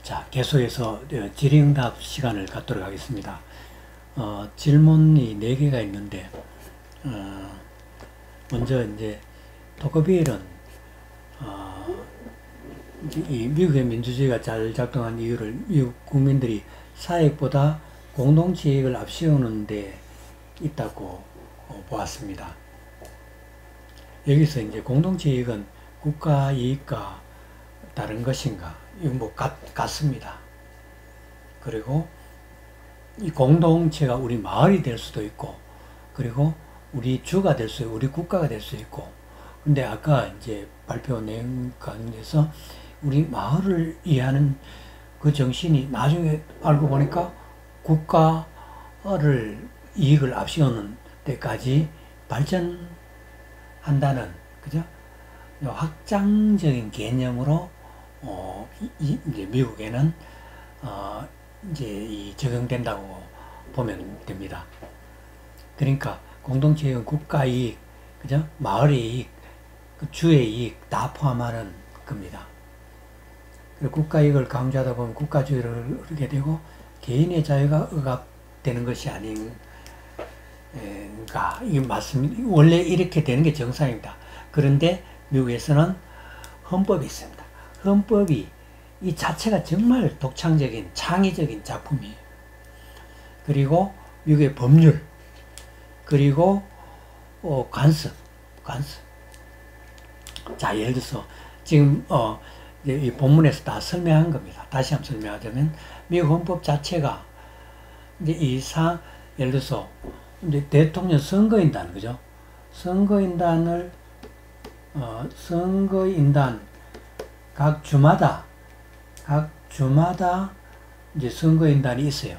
자, 계속해서 질의응답 시간을 갖도록 하겠습니다. 질문이 4개가 있는데, 먼저 이제 토커비엘은 이 미국의 민주주의가 잘 작동한 이유를 미국 국민들이 사익보다 공동체 이익을 앞세우는 데 있다고 보았습니다. 여기서 이제 공동체 이익은 국가 이익과 다른 것인가? 이건 뭐 같습니다. 그리고 이 공동체가 우리 마을이 될 수도 있고, 그리고 우리 주가 될 수 있고, 우리 국가가 될 수 있고. 근데 아까 이제 발표 내용 가운데서 우리 마을을 이해하는 그 정신이 나중에 알고 보니까 국가를 이익을 앞세우는 데까지 발전한다는, 그죠? 확장적인 개념으로 이제 미국에는 이제 적용된다고 보면 됩니다. 그러니까 공동체 이익은 국가 이익, 그죠? 마을의 이익, 그 주의 이익 다 포함하는 겁니다. 그리고 국가 이익을 강조하다 보면 국가주의를 흐르게 되고 개인의 자유가 억압되는 것이 아닌가. 이게 맞습니다. 원래 이렇게 되는 게 정상입니다. 그런데 미국에서는 헌법이 있습니다. 헌법이 이 자체가 정말 독창적인 창의적인 작품이에요. 그리고 미국의 법률, 그리고 관습. 자, 예를 들어서 지금 이 본문에서 다 설명한 겁니다. 다시 한번 설명하자면 미국 헌법 자체가 이제 예를 들어서 이제 대통령 선거인단, 그죠? 선거인단 각 주마다 이제 선거인단이 있어요.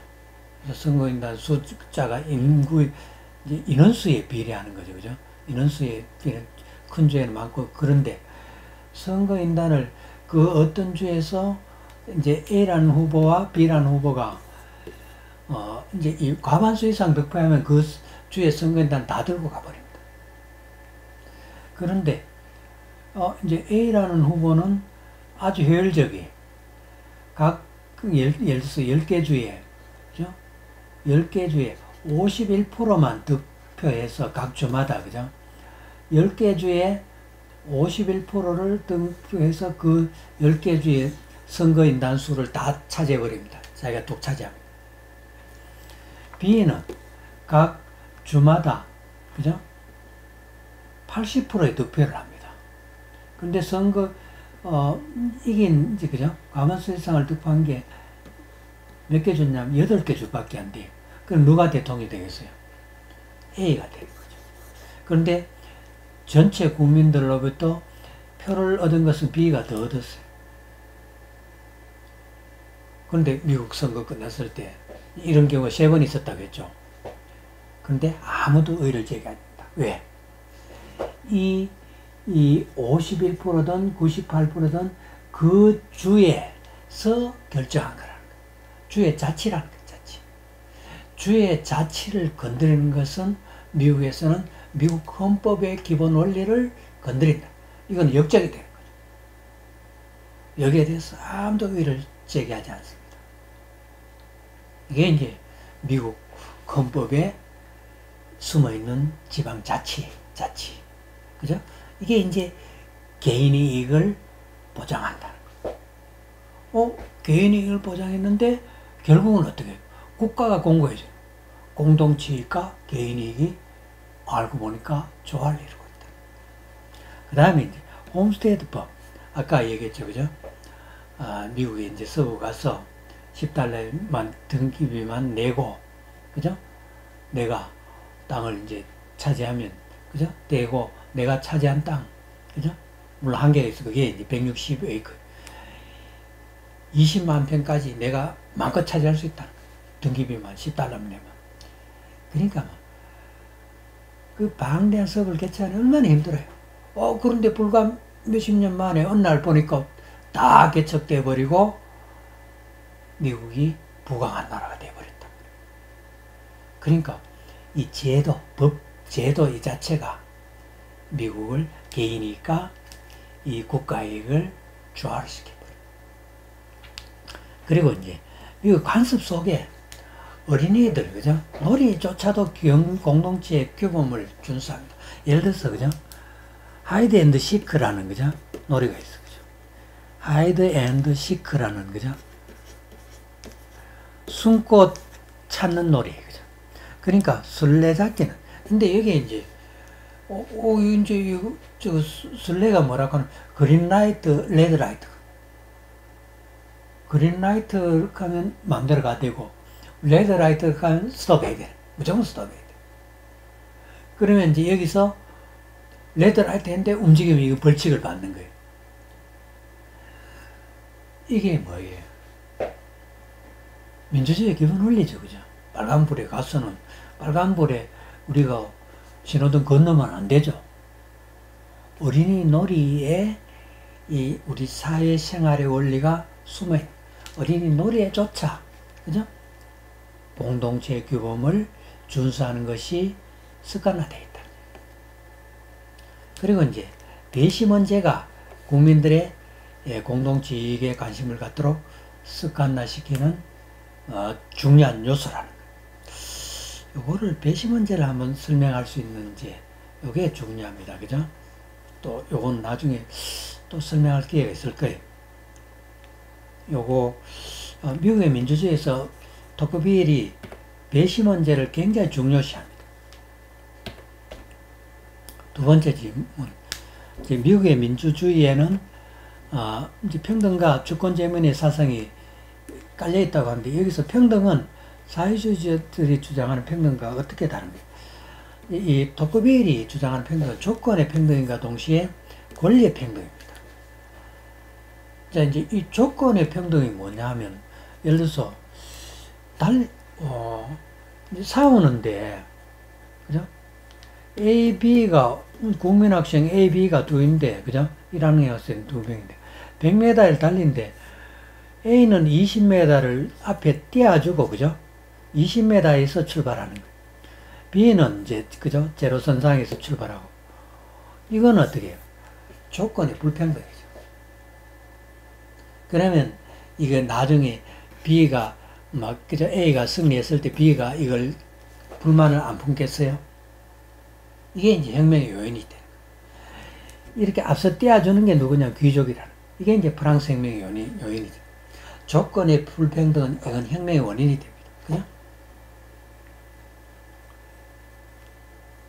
그래서 선거인단 숫자가 인원수에 비례하는 거죠, 그죠? 인원수에 비례 큰 주에는 많고. 그런데 선거인단을 그 어떤 주에서 이제 A라는 후보와 B라는 후보가 이제 이 과반수 이상 득표하면 그 주의 선거인단 다 들고 가버립니다. 그런데 이제 A라는 후보는 아주 효율적이에요. 예를 들어서 10개 주에, 그죠? 10개 주에 51%만 득표해서 각 주마다, 그죠? 10개 주에 51%를 득표해서 그 10개 주의 선거인단 수를 다 차지해버립니다. 자기가 독차지합니다. B는 각 주마다, 그죠? 80%의 득표를 합니다. 근데 이긴, 이제, 그죠? 과반수 이상을 득표한 게 몇 개 줬냐면 8개 주밖에 안 돼요. 그럼 누가 대통령이 되겠어요? A가 되는 거죠. 그런데 전체 국민들로부터 표를 얻은 것은 B가 더 얻었어요. 그런데 미국 선거 끝났을 때 이런 경우가 3번 있었다고 했죠. 그런데 아무도 의를 제기합니다. 왜? 이 51%든 98%든 그 주에서 결정한 거라는 거예요. 주의 자치라는 거예요. 자치. 주의 자치를 건드리는 것은 미국에서는 미국 헌법의 기본 원리를 건드린다. 이건 역적이 되는 거죠. 여기에 대해서 아무도 의를 제기하지 않습니다. 이게 이제 미국 헌법에 숨어있는 지방자치. 그죠? 이게 이제 개인의 이익을 보장한다는 거예요. 개인의 이익을 보장했는데 결국은 어떻게 해요? 국가가 공고해줘요. 공동체 이익과 개인 이익이 알고 보니까 조화를 이루고 있다. 그 다음에 이제 홈스테이드법. 아까 얘기했죠, 그죠? 미국에 이제 서부 가서 $10만 등기비만 내고, 그죠? 내가 땅을 이제 차지하면, 그죠? 떼고 내가 차지한 땅, 그죠? 물론 한계가 있어. 그게 이제 160에이크. 20만 평까지 내가 마음껏 차지할 수 있다. 등기비만 $10만 내면. 그러니까 그 방대한 사업을 개최하는 얼마나 힘들어요. 그런데 불과 몇십 년 만에 어느 날 보니까 다 개척돼 버리고 미국이 부강한 나라가 돼 버렸다. 그러니까 이 법 제도 이 자체가 미국을 개인이니까 이 국가이익을 조화를 시켜버려요. 그리고 이제 이 관습 속에 어린이들, 그죠? 놀이조차도 공동체의 규범을 준수합니다. 예를 들어서, 그죠? 하이드 앤드 시크라는, 그죠? 놀이가 있어, 그죠? 하이드 앤드 시크라는, 그죠? 숨꽃 찾는 놀이, 그죠? 그러니까 술래잡기는. 근데 여기 이제, 이제, 술래가 뭐라고 하는, 그린라이트, 레드라이트. 그린라이트 가면 마음대로 가야 되고, 레드라이트 가면 스톱해야 돼. 무조건 스톱해야 돼. 그러면 이제 여기서 레드라이트 했는데 움직이면 이거 벌칙을 받는 거예요. 이게 뭐예요? 민주주의의 기본 원리죠, 그죠? 빨간불에 가서는, 빨간불에 우리가 신호등 건너면 안 되죠. 어린이 놀이에 이 우리 사회생활의 원리가 숨어있는, 어린이 놀이에조차, 그죠? 공동체의 규범을 준수하는 것이 습관화되어 있다. 그리고 이제 배심원제가 국민들의 공동체 이익에 관심을 갖도록 습관화시키는 중요한 요소라는 거예요. 요거를 배심원제를 한번 설명할 수 있는지, 요게 중요합니다. 그죠? 또 요건 나중에 또 설명할 기회가 있을 거예요. 요거 미국의 민주주의에서 토크빌이 배심원제를 굉장히 중요시합니다. 두 번째 질문, 미국의 민주주의에는 이제 평등과 주권제민의 사상이 깔려 있다고 하는데, 여기서 평등은 사회주의자들이 주장하는 평등과 어떻게 다른가요? 이 토크빌이 주장하는 평등은 조건의 평등과 동시에 권리의 평등입니다. 자, 이제 이 조건의 평등이 뭐냐 하면, 예를 들어서 싸우는데, 그죠? A, B가, 국민학생 A, B가 둘인데, 그죠? 1학년 학생 2명인데, 100m를 달린데, A는 20m를 앞에 띄워주고, 그죠? 20m에서 출발하는 거예요. B는 이제, 그죠? 제로선상에서 출발하고. 이건 어떻게 해요? 조건의 불평등이죠. 그러면, 이게 나중에 B가 그죠? A가 승리했을 때 B가 이걸 불만을 안 품겠어요? 이게 이제 혁명의 요인이 되는 거예요. 이렇게 앞서 떼어주는 게 누구냐? 귀족이라는. 이게 이제 프랑스 혁명의 요인이죠. 조건의 불평등은 이건 혁명의 원인이 됩니다. 그죠?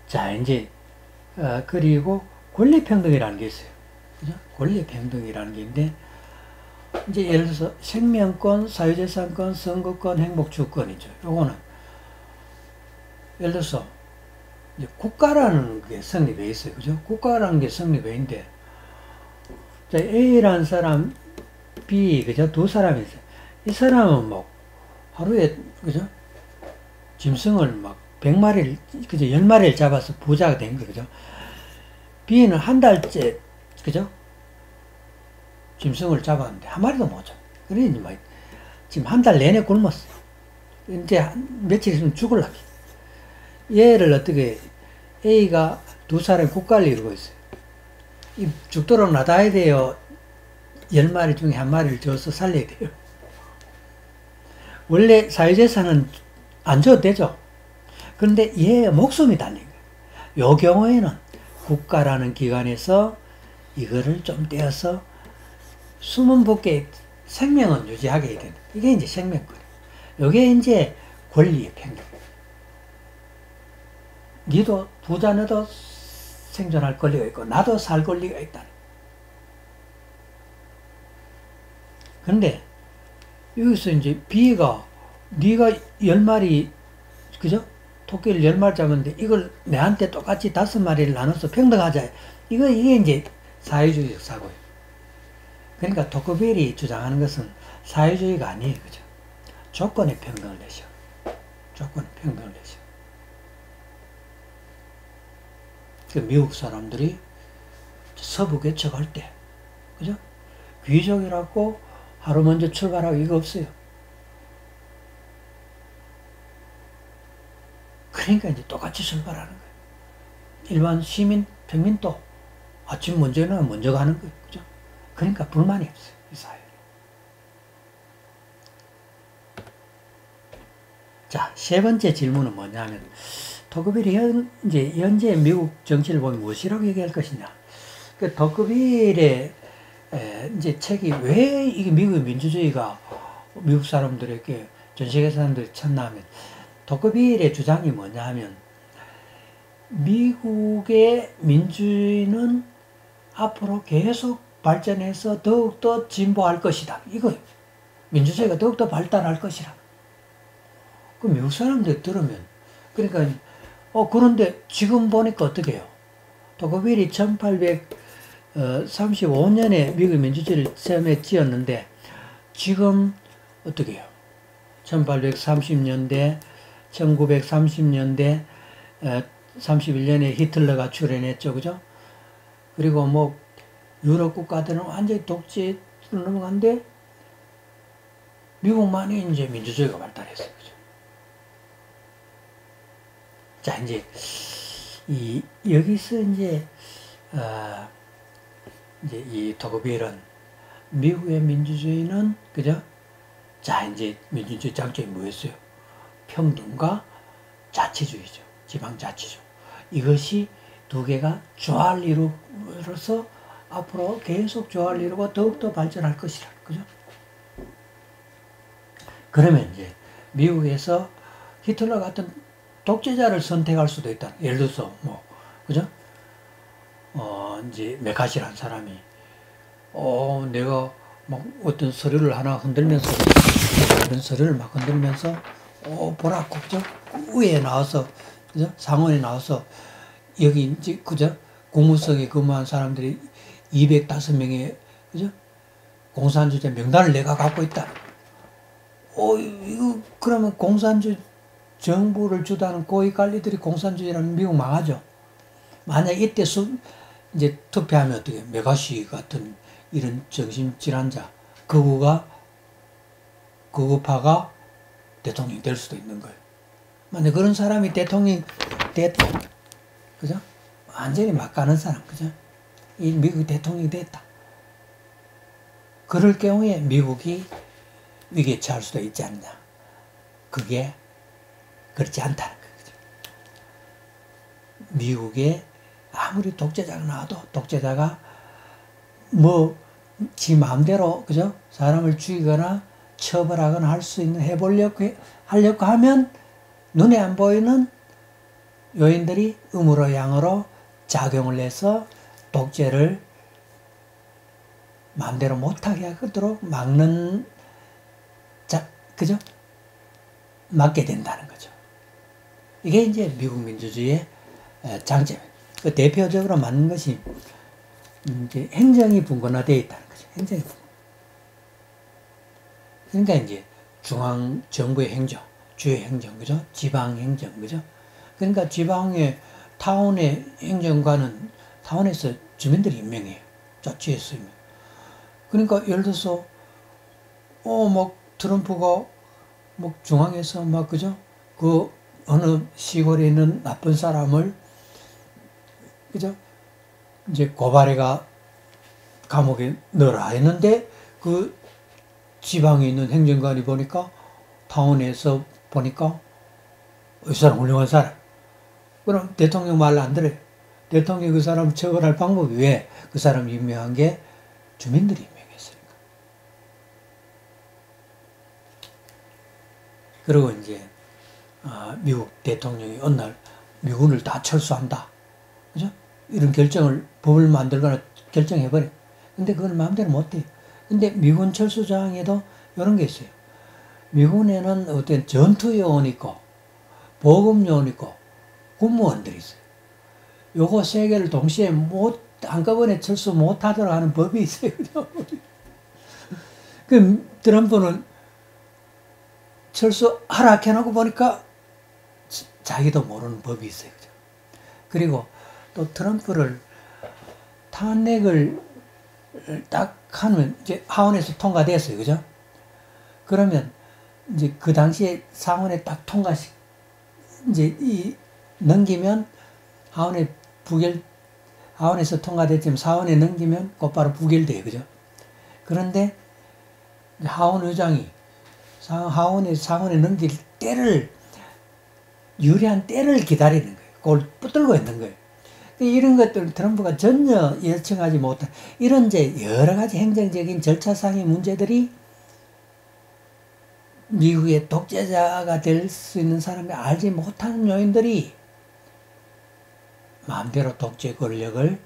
자, 이제, 그리고 권리평등이라는 게 있어요. 그죠? 권리평등이라는 게 있는데, 이제 예를 들어서 생명권, 사유재산권, 선거권, 행복주권이죠. 요거는 예를 들어서 이제 국가라는 게 성립해 있어요. 그죠? 국가라는 게 성립해 있는데, 자, A라는 사람, B, 그죠? 두 사람이 있어요. 이 사람은 뭐 하루에, 그죠? 짐승을 막 100마리를, 그죠? 10마리를 잡아서 부자가 된 거, 그죠? B는 한 달째, 그죠? 짐승을 잡았는데 한 마리도 못 잡아. 그러니 막 지금 한 달 내내 굶었어. 이제 며칠 있으면 죽을라기. 얘를 어떻게 A가 두 사람이 국가를 이루고 있어요. 이 죽도록 놔둬야 돼요. 10마리 중에 한 마리를 줘서 살려야 돼요. 원래 사유재산은 안 줘도 되죠. 그런데 얘의 목숨이 달린 거예요. 이 경우에는 국가라는 기관에서 이거를 좀 떼어서 숨은 복귀 생명은 유지하게 해야 된다. 이게 이제 생명권이에요. 이게 이제 권리의 평등. 니도 부자 너도 생존할 권리가 있고 나도 살 권리가 있다. 근데 여기서 이제 B가 네가 10마리 그죠? 토끼를 10마리 잡았는데 이걸 내한테 똑같이 5마리를 나눠서 평등하자. 이게 이제 사회주의적 사고예요. 그러니까 토크벨이 주장하는 것은 사회주의가 아니에요. 그죠? 조건의 평등을 내셔. 조건의 평등을 내셔. 그 미국 사람들이 서부 개척할 때, 그죠? 귀족이라고 하루 먼저 출발하고 이거 없어요. 그러니까 이제 똑같이 출발하는 거예요. 일반 시민, 평민도 아침 먼저 일어나면 먼저 가는 거예요. 그죠? 그러니까 불만이 없어요. 이 사회는. 자, 세 번째 질문은 뭐냐면, 토크빌이 현재 미국 정치를 보면 무엇이라고 얘기할 것이냐. 그 토크빌의 이제 책이 왜 이게 미국의 민주주의가 미국 사람들에게 전 세계 사람들이 찾나 하면, 토크빌의 주장이 뭐냐 하면, 미국의 민주주의는 앞으로 계속 발전해서 더욱더 진보할 것이다. 이거 민주주의가 더욱더 발달할 것이라. 그 미국 사람들 들으면, 그러니까 그런데 지금 보니까 어떻게 해요? 토크빌이 1835년에 미국 민주주의를 처음에 지었는데 지금 어떻게 해요? 1830년대, 1930년대, 31년에 히틀러가 출현했죠. 그죠? 그리고 뭐 유럽 국가들은 완전히 독재로 넘어간데 미국만이 이제 민주주의가 발달했어요. 그죠? 자, 이제 여기서 이제 이 토크빌은 미국의 민주주의는 그죠? 자, 이제 민주주의 장점이 뭐였어요? 평등과 자치주의죠. 지방자치죠. 이것이 두 개가 조화를 이루어서 앞으로 계속 조화를 이루고 더욱더 발전할 것이라. 그죠? 그러면 이제 미국에서 히틀러 같은 독재자를 선택할 수도 있다. 예를 들어서 그죠? 이제 메카시라는 사람이 내가 막 어떤 서류를 하나 흔들면서 그런 서류를 막 흔들면서 보라고 그죠? 위에 나와서 그죠? 상원에 나와서 여기 이제 그죠? 국무석에 근무한 사람들이 205명의 그죠? 공산주의자 명단을 내가 갖고 있다. 이거 그러면 공산주의 정부를 주도하는 고위 관리들이 공산주의라는 미국 망하죠. 만약 이때 이제 투표하면 어떻게 메가시 같은 이런 정신질환자 극우파가 대통령이 될 수도 있는 거예요. 만약 그런 사람이 대통령이 됐다. 그죠? 완전히 막 가는 사람. 그죠? 이 미국 대통령이 됐다. 그럴 경우에 미국이 위기에 처할 수도 있지 않냐. 그게 그렇지 않다는 거죠. 미국에 아무리 독재자가 나와도 독재자가 지 마음대로 그죠? 사람을 죽이거나 처벌하거나 할 수 있는 하려고 하면 눈에 안 보이는 요인들이 음으로 양으로 작용을 해서 독재를 마음대로 못하게 하도록 그죠? 막게 된다는 거죠. 이게 이제 미국 민주주의의 장점이에요. 그 대표적으로 맞는 것이 이제 행정이 분권화되어 있다는 거죠. 행정이 분권. 그러니까 이제 중앙 정부의 행정, 주의 행정, 그죠? 지방 행정, 그죠? 그러니까 지방의 타운의 행정관은 타운에서 주민들이 임명해요. 자치에서 임명. 그러니까 예를 들어서 막 트럼프가 막 중앙에서 막 그죠? 그 어느 시골에 있는 나쁜 사람을 그죠? 이제 고발해가 감옥에 넣어라 했는데 그 지방에 있는 행정관이 보니까 타운에서 보니까 이 사람 훌륭한 사람. 그럼 대통령 말 안 들어요. 대통령이 그 사람 처벌할 방법이 왜? 그 사람 임명한 게 주민들이 임명했으니까. 그리고 이제 미국 대통령이 어느 날 미군을 다 철수한다. 그죠? 이런 법을 만들거나 결정해버려. 근데 그걸 마음대로 못해요. 근데 미군 철수조항에도 이런 게 있어요. 미군에는 어떤 전투요원 있고, 보급요원 있고, 군무원들이 있어요. 요거 세 개를 동시에 한꺼번에 철수 못하도록 하는 법이 있어요. 그 트럼프는 철수 하락해놓고 보니까 자기도 모르는 법이 있어요. 그죠? 그리고 또 트럼프를 탄핵을 딱 하면 이제 하원에서 통과됐어요. 그죠? 그러면 이제 그 당시에 상원에 딱 이제 넘기면 하원에서 통과됐지만 상원에 넘기면 곧바로 부결돼요. 그죠? 그런데 하원 의장이 상원에 넘길 때를 유리한 때를 기다리는 거예요. 그걸 붙들고 있는 거예요. 이런 것들 트럼프가 전혀 예측하지 못한 이런 이제 여러 가지 행정적인 절차상의 문제들이 미국의 독재자가 될 수 있는 사람이 알지 못하는 요인들이 마음대로 독재 권력을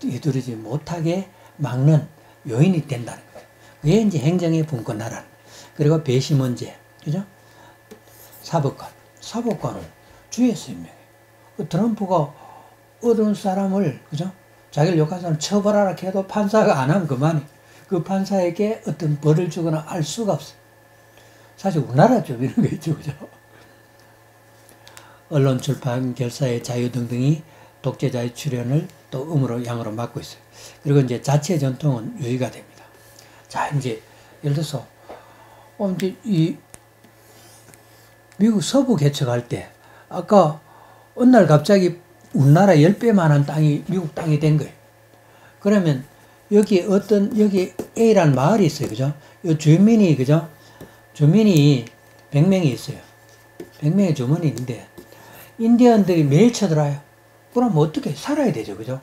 이루지 못하게 막는 요인이 된다는 거예요. 그게 이제 행정의 분권화라는 거예요. 그리고 배시 문제, 그죠? 사법관은 주의 설명이에요. 그 트럼프가 어떤 사람을, 그죠? 자기를 욕한 사람 처벌하라 해도 판사가 안 하면 그만이. 그 판사에게 어떤 벌을 주거나 알 수가 없어요. 사실 우리나라 좀 이런 거 있죠, 그죠? 언론, 출판, 결사의 자유 등등이 독재자의 출현을 또 음으로 양으로 막고 있어요. 그리고 이제 자치의 전통은 유지가 됩니다. 자, 이제 예를 들어서 이제 이 미국 서부 개척할 때 아까 어느 날 갑자기 우리나라 10배만한 땅이 미국 땅이 된 거예요. 그러면 여기 여기 A라는 마을이 있어요, 그죠? 이 주민이, 그죠? 주민이 100명이 있어요. 100명의 주민이 있는데 인디언들이 매일 쳐들어와요. 그럼 어떻게 살아야 되죠, 그죠?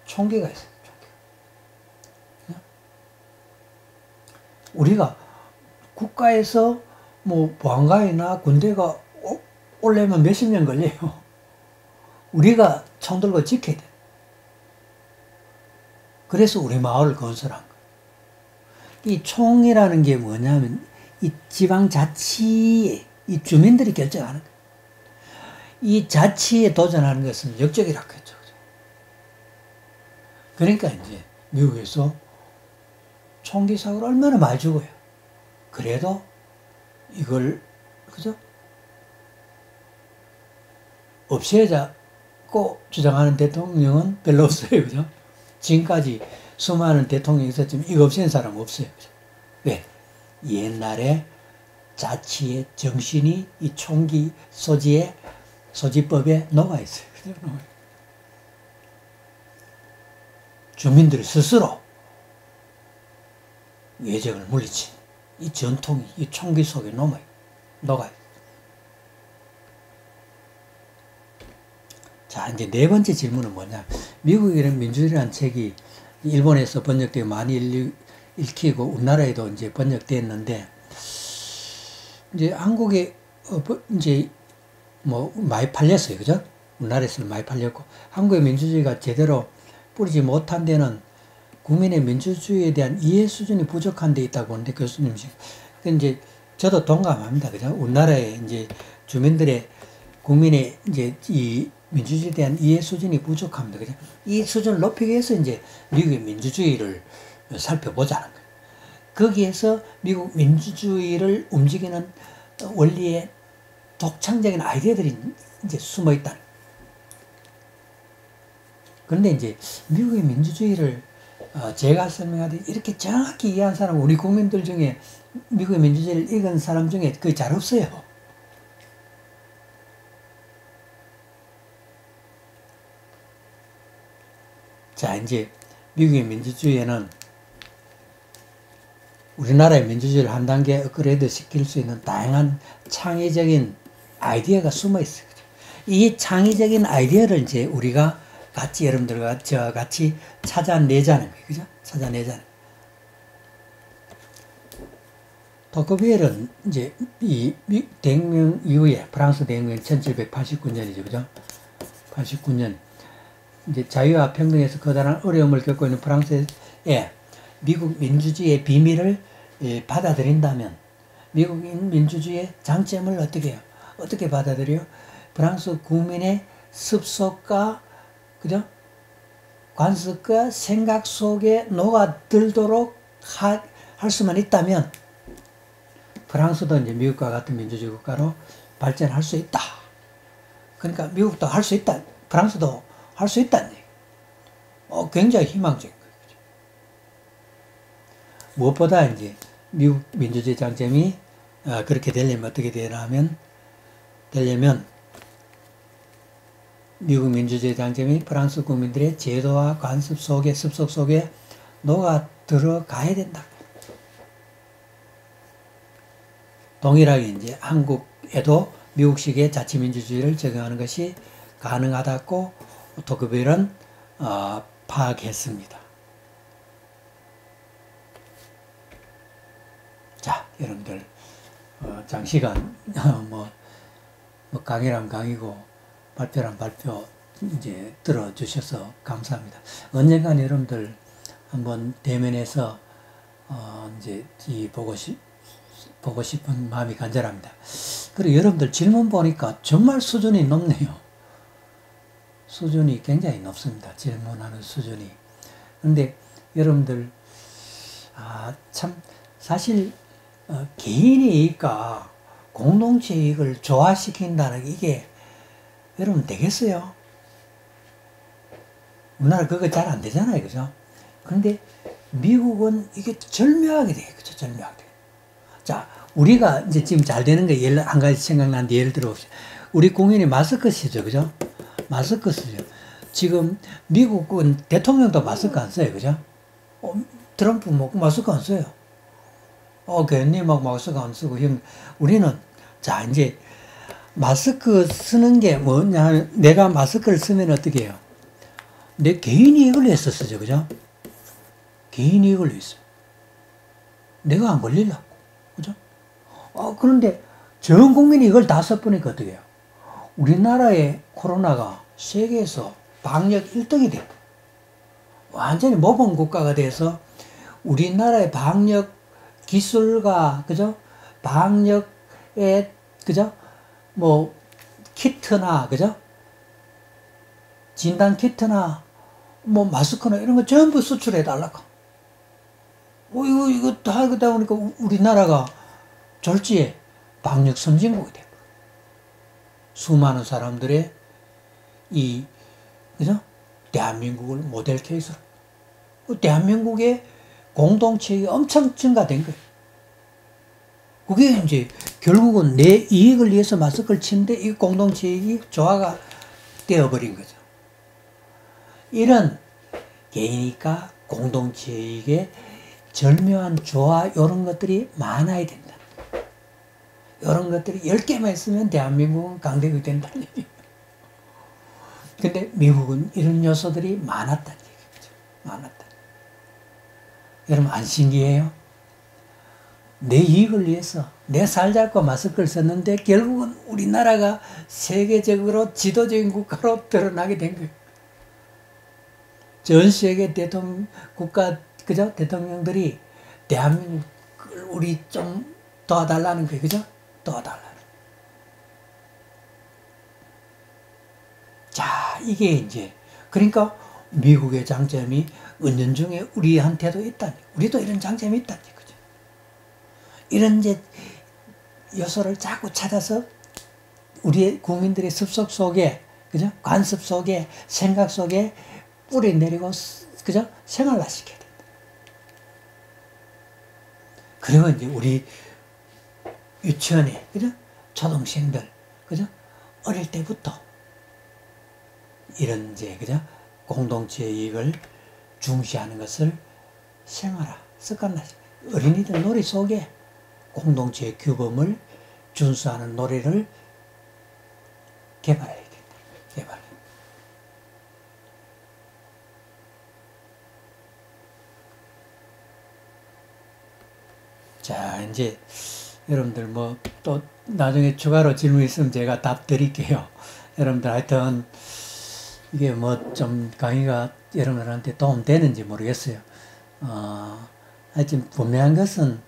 총기가 있어요. 총기. 우리가 국가에서 뭐 보안관이나 군대가 오려면 몇십 년 걸려요. 우리가 총 들고 지켜야 돼. 그래서 우리 마을을 건설한 거예요. 이 총이라는 게 뭐냐면 이 지방자치의 이 주민들이 결정하는 거예요. 이 자치에 도전하는 것은 역적이라고 했죠. 그러니까 이제 미국에서 총기 사고를 얼마나 많이 죽어요. 그래도 이걸, 그죠? 없애자고 주장하는 대통령은 별로 없어요. 그죠? 지금까지 수많은 대통령이 있었지만 이거 없앤 사람 없어요. 그죠? 왜? 옛날에 자치의 정신이 이 총기 소지법에 녹아 있어요. 그죠? 주민들이 스스로 외적을 물리친 이 전통이 이 총기 속에 녹아요. 자, 이제 네 번째 질문은 뭐냐. 미국이란 민주주의라는 책이 일본에서 번역되어 많이 읽히고 우리나라에도 이제 번역됐는데, 이제 한국에 이제 뭐 많이 팔렸어요. 그죠? 우리나라에서는 많이 팔렸고, 한국의 민주주의가 제대로 뿌리지 못한 데는 국민의 민주주의에 대한 이해 수준이 부족한 데 있다고 하는데, 교수님씩. 이제 저도 동감합니다. 그죠? 우리나라의 이제 주민들의 국민의 이제 이 민주주의에 대한 이해 수준이 부족합니다. 그죠? 이 수준을 높이기 위해서 이제 미국의 민주주의를 살펴보자는 거예요. 거기에서 미국 민주주의를 움직이는 원리의 독창적인 아이디어들이 이제 숨어 있다는 거예요. 그런데 이제 미국의 민주주의를 제가 설명하듯 이렇게 정확히 이해한 사람은 우리 국민들 중에 미국의 민주주의를 읽은 사람 중에 거의 잘 없어요. 자, 이제 미국의 민주주의에는 우리나라의 민주주의를 한 단계 업그레이드 시킬 수 있는 다양한 창의적인 아이디어가 숨어 있어요. 이 창의적인 아이디어를 이제 우리가 같이 여러분들과 저와 같이 찾아내자는 거예요. 그죠? 찾아내자는 거예요. 토크비엘은 이제 이 대혁명 이후에 프랑스 대혁명 1789년이죠. 그죠? 89년. 이제 자유와 평등에서 커다란 어려움을 겪고 있는 프랑스에 미국 민주주의의 비밀을 받아들인다면 미국 민주주의의 장점을 어떻게 해요? 어떻게 받아들여요? 프랑스 국민의 습속과, 그죠? 관습과 생각 속에 녹아들도록 할 수만 있다면 프랑스도 이제 미국과 같은 민주주의 국가로 발전할 수 있다. 그러니까 미국도 할 수 있다. 프랑스도 할 수 있다는 얘기. 굉장히 희망적인 거예요. 무엇보다 이제 미국 민주주의 장점이 그렇게 되려면 어떻게 되려면 미국 민주주의 장점이 프랑스 국민들의 제도와 관습 속에, 습속 속에 녹아 들어가야 된다. 동일하게 이제 한국에도 미국식의 자치민주주의를 적용하는 것이 가능하다고 토크벨은 파악했습니다. 자, 여러분들 장시간 뭐 강의란 강의고 발표란 발표 이제 들어주셔서 감사합니다. 언젠간 여러분들 한번 대면해서 이제 보고 싶은 마음이 간절합니다. 그리고 여러분들 질문 보니까 정말 수준이 높네요. 수준이 굉장히 높습니다. 질문하는 수준이. 근데 여러분들 참 사실 개인의 이익과 공동체 이익을 조화시킨다는 이게 여러분 되겠어요? 우리나라 그거 잘 안 되잖아요. 그죠? 근데 미국은 이게 절묘하게 돼요. 그죠? 절묘하게 돼요. 자, 우리가 이제 지금 잘 되는 게 한 가지 생각나는데 예를 들어 봅시다. 우리 국민이 마스크 쓰죠. 그죠? 마스크 쓰죠. 지금 미국은 대통령도 마스크 안 써요. 그죠? 트럼프 뭐 마스크 안 써요. 괜히 막 마스크 안 쓰고, 우리는, 자, 이제, 마스크 쓰는 게 뭐냐, 내가 마스크를 쓰면 어떻게 해요? 내 개인 이익을 위해서 쓰죠. 그죠? 개인 이익을 위해서. 내가 안 걸리려고. 그죠? 그런데 전 국민이 이걸 다 써보니까 어떻게 해요? 우리나라의 코로나가 세계에서 방역 1등이 돼요. 완전히 모범 국가가 돼서 우리나라의 방역 기술과, 그죠? 방역의, 그죠? 뭐, 키트나, 그죠? 진단 키트나, 마스크나 이런 거 전부 수출해 달라고. 이거 다 하다 보니까 우리나라가 졸지에 방역 선진국이 되고. 수많은 사람들의 그죠? 대한민국을 모델 케이스로. 대한민국의 공동체가 엄청 증가된 거예요. 그게 이제 결국은 내 이익을 위해서 마스크를 치는데 이 공동체 이익이 조화가 되어버린 거죠. 이런 개인이익과 공동체 이익의 절묘한 조화 이런 것들이 많아야 된다. 이런 것들이 10개만 있으면 대한민국은 강대국이 된다는 얘기예요. 근데 미국은 이런 요소들이 많았다는 얘기죠. 많았다. 여러분 안 신기해요? 내 이익을 위해서 내 살자고 마스크를 썼는데 결국은 우리나라가 세계적으로 지도적인 국가로 드러나게 된 거예요. 전 세계 그죠? 대통령들이 대한민국을 우리 좀 도와달라는 거예요. 그죠? 도와달라는. 자, 이게 이제, 그러니까 미국의 장점이 은연중에 우리한테도 있다니. 우리도 이런 장점이 있다니. 그죠? 이런 이제 요소를 자꾸 찾아서 우리의 국민들의 습속 속에, 그죠? 관습 속에, 생각 속에 뿌리내리고, 그죠? 생활화시켜야 된다. 그리고 이제 우리 유치원에, 그죠? 초등생들, 그죠? 어릴 때부터 이런 이제, 그죠? 공동체 이익을 중시하는 것을 생활화, 습관화시켜. 어린이들 놀이 속에 공동체의 규범을 준수하는 놀이를 개발해야 된다. 개발. 자, 이제 여러분들 뭐 또 나중에 추가로 질문 있으면 제가 답 드릴게요. 여러분들 하여튼 이게 뭐 좀 강의가 여러분들한테 도움 되는지 모르겠어요. 하여튼 분명한 것은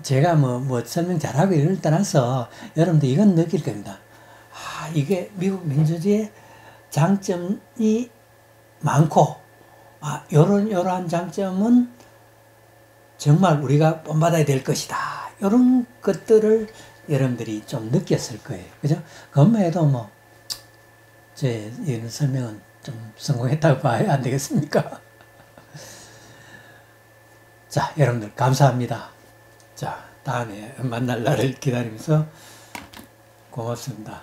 제가 뭐 설명 잘하고 이럴 떠나서 여러분들 이건 느낄 겁니다. 이게 미국 민주주의의 장점이 많고 요러한 장점은 정말 우리가 본받아야 될 것이다. 이런 것들을 여러분들이 좀 느꼈을 거예요. 그죠? 그것만 해도 제 이런 설명은 좀 성공했다고 봐야 안 되겠습니까? 자, 여러분들 감사합니다. 자, 다음에 만날 날을 기다리면서 고맙습니다.